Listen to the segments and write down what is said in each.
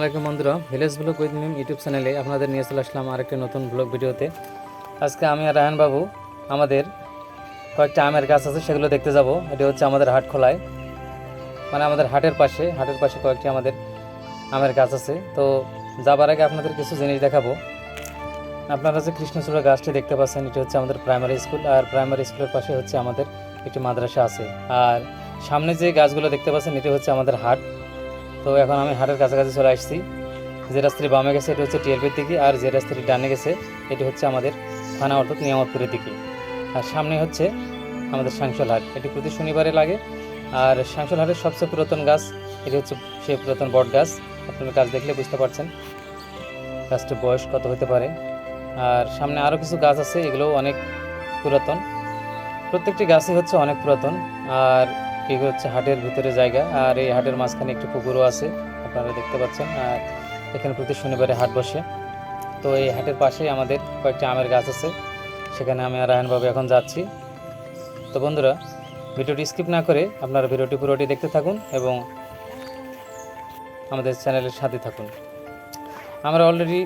আলাইকুম বন্ধুরা, village blog with Mim YouTube চ্যানেলে আপনাদের নিয়ে চলে আসলাম আরেকটি নতুন ব্লগ ভিডিওতে। আজকে আমি আর রায়হান বাবু আমাদের কয়েকটা আমের গাছ আছে সেগুলো দেখতে যাব। এটি হচ্ছে আমাদের হাট খোলায়, মানে আমাদের হাটের পাশে কয়েকটি আমাদের আমের গাছ আছে। তো যাবার আগে আপনাদের কিছু জিনিস দেখাবো। আপনারা যে কৃষ্ণচূড়া গাছটি দেখতে পাচ্ছেন, এটি হচ্ছে আমাদের প্রাইমারি স্কুল, আর প্রাইমারি স্কুলের পাশে হচ্ছে আমাদের একটি মাদ্রাসা আছে। আর সামনে যে গাছগুলো দেখতে পাচ্ছেন এটি হচ্ছে আমাদের হাট। তো এখন আমি হাটের কাছাকাছি চলে আসছি। যে রাস্তাটি বামে গেছে এটি হচ্ছে টিএলপির দিকে, আর যে রাস্তাটি ডানে গেছে এটি হচ্ছে আমাদের থানা অর্থাৎ নিয়ামতপুরের দিকে। আর সামনে হচ্ছে আমাদের সাংসল হাট, এটি প্রতি শনিবারে লাগে। আর সাংসল হাটের সবচেয়ে পুরাতন গাছ এটি হচ্ছে সেই পুরাতন বট গাছ। আপনারা গাছ দেখলে বুঝতে পারছেন গাছটির বয়স কত হতে পারে। আর সামনে আরও কিছু গাছ আছে, এগুলো অনেক পুরাতন, প্রত্যেকটি গাছই হচ্ছে অনেক পুরাতন। আর এই হচ্ছে হাটের ভিতরে জায়গা, আর এই হাটের মাঝখানে একটি পুকুরও আছে আপনারা দেখতে পাচ্ছেন। আর এখানে প্রতি শনিবারে হাট বসে। তো এই হাটের পাশেই আমাদের কয়েকটি আমের গাছ আছে, সেখানে আমি আর রায়হানবাবু এখন যাচ্ছি। তো বন্ধুরা, ভিডিওটি স্কিপ না করে আপনারা ভিডিওটি পুরোটি দেখতে থাকুন এবং আমাদের চ্যানেলের সাথে থাকুন। আমরা অলরেডি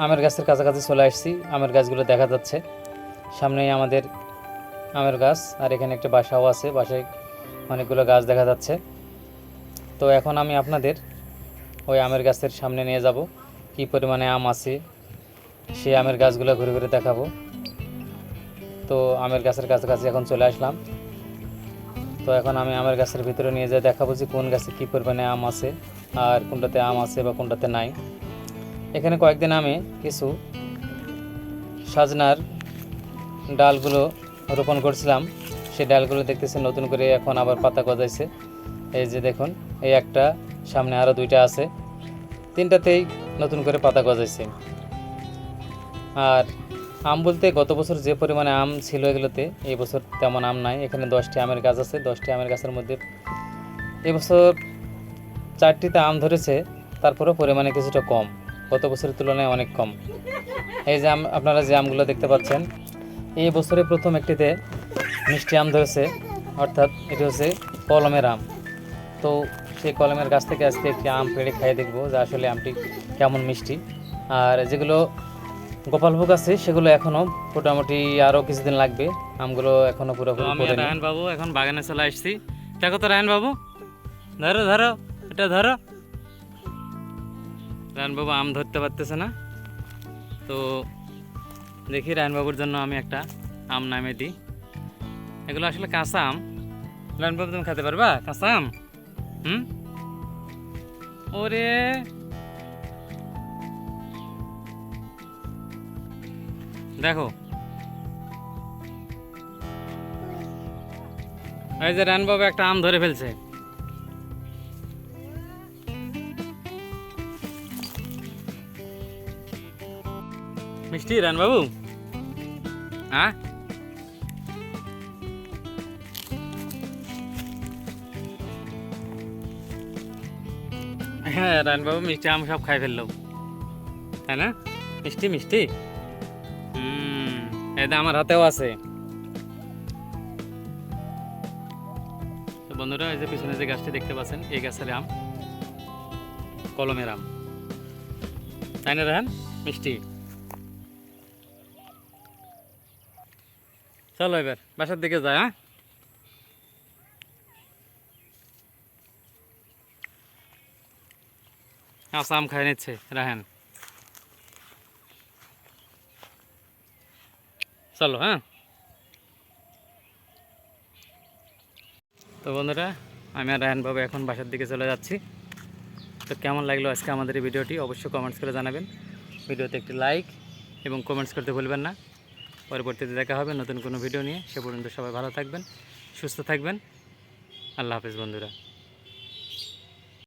আমের গাছের কাছাকাছি চলে আসছি, আমের গাছগুলো দেখা যাচ্ছে সামনেই আমাদের আমের গাছ। আর এখানে একটা বাসাও আছে, বাসায় অনেকগুলো গাছ দেখা যাচ্ছে। তো এখন আমি আপনাদের ওই আমের গাছের সামনে নিয়ে যাব, কী পরিমাণে আম আছে সেই আমের গাছগুলো ঘুরে ঘুরে দেখাবো। তো আমের গাছের কাছাকাছি এখন চলে আসলাম। তো এখন আমি আমের গাছের ভিতরে নিয়ে যেয়ে দেখাবো যে কোন গাছে কী পরিমাণে আম আছে আর কোনটাতে আম আছে বা কোনটাতে নাই। এখানে কয়েকদিন আমি কিছু সজনার ডালগুলো রোপণ করছিলাম, সেই ডালগুলো দেখতেছি নতুন করে এখন আবার পাতা গজাইছে। এই যে দেখুন, এই একটা, সামনে আরও দুইটা আছে, তিনটাতেই নতুন করে পাতা গজাইছে। আর আম বলতে গত বছর যে পরিমাণে আম ছিল এগুলোতে, এই বছর তেমন আম নাই। এখানে 10টি আমের গাছ আছে, 10টি আমের গাছের মধ্যে এবছর 4টিতে আম ধরেছে, তারপরেও পরিমাণে কিছুটা কম, গত বছরের তুলনায় অনেক কম। এই যে আপনারা যে আমগুলো দেখতে পাচ্ছেন, এই বছরে প্রথম একটিতে মিষ্টি আম ধরেছে, অর্থাৎ এটি হচ্ছে কলমের আম। তো সেই কলমের গাছ থেকে আজকে একটি আম পেড়ে খাইয়ে দেখবো যে আসলে আমটি কেমন মিষ্টি। আর যেগুলো গোপালভোগ আছে সেগুলো এখনও মোটামুটি আরও কিছুদিন লাগবে, আমগুলো এখনও পুরোপুরি। আমি রায়হান বাবু এখন বাগানে চলে আসছি। দেখো তো রায়হান বাবু, ধরো ধরো, এটা ধরো। রায়হান বাবু আম ধরতে পারতেছে না, তো দেখি রায়হান বাবুর জন্য আমি একটা আম নামে দিই। এগুলো আসলে কাঁচা আম। রায়হান বাবু, তুমি খেতে পারবা কাঁচা আম? ওরে দেখো, এই যে রায়হান বাবু একটা আম ধরে ফেলছে। মিষ্টি রায়হান বাবু? হ্যাঁ, হ্যাঁ রায়হান বাবু মিষ্টি আম সব খাই ফেললো, তাই না? মিষ্টি মিষ্টি, এটা আমার হাতেও আছে। তো বন্ধুরা, এই যে পিছনে যে গাছটি দেখতে পাচ্ছেন, এই গাছের আম কলমের আম, তাই না রায়হান? মিষ্টি। চলো এবার বাসার দিকে যায়। হ্যাঁ, কাঁচা আম খাই নিচ্ছে রায়হান। চলো। হ্যাঁ, তো বন্ধুরা, আমি আর রায়হান বাবু এখন বাসার দিকে চলে যাচ্ছি। তো কেমন লাগলো আজকে আমাদের এই ভিডিওটি অবশ্যই কমেন্টস করে জানাবেন। ভিডিওতে একটি লাইক এবং কমেন্টস করতে ভুলবেন না। পরবর্তীতে দেখা হবে নতুন কোনো ভিডিও নিয়ে। সে পর্যন্ত সবাই ভালো থাকবেন, সুস্থ থাকবেন। আল্লাহ হাফেজ বন্ধুরা।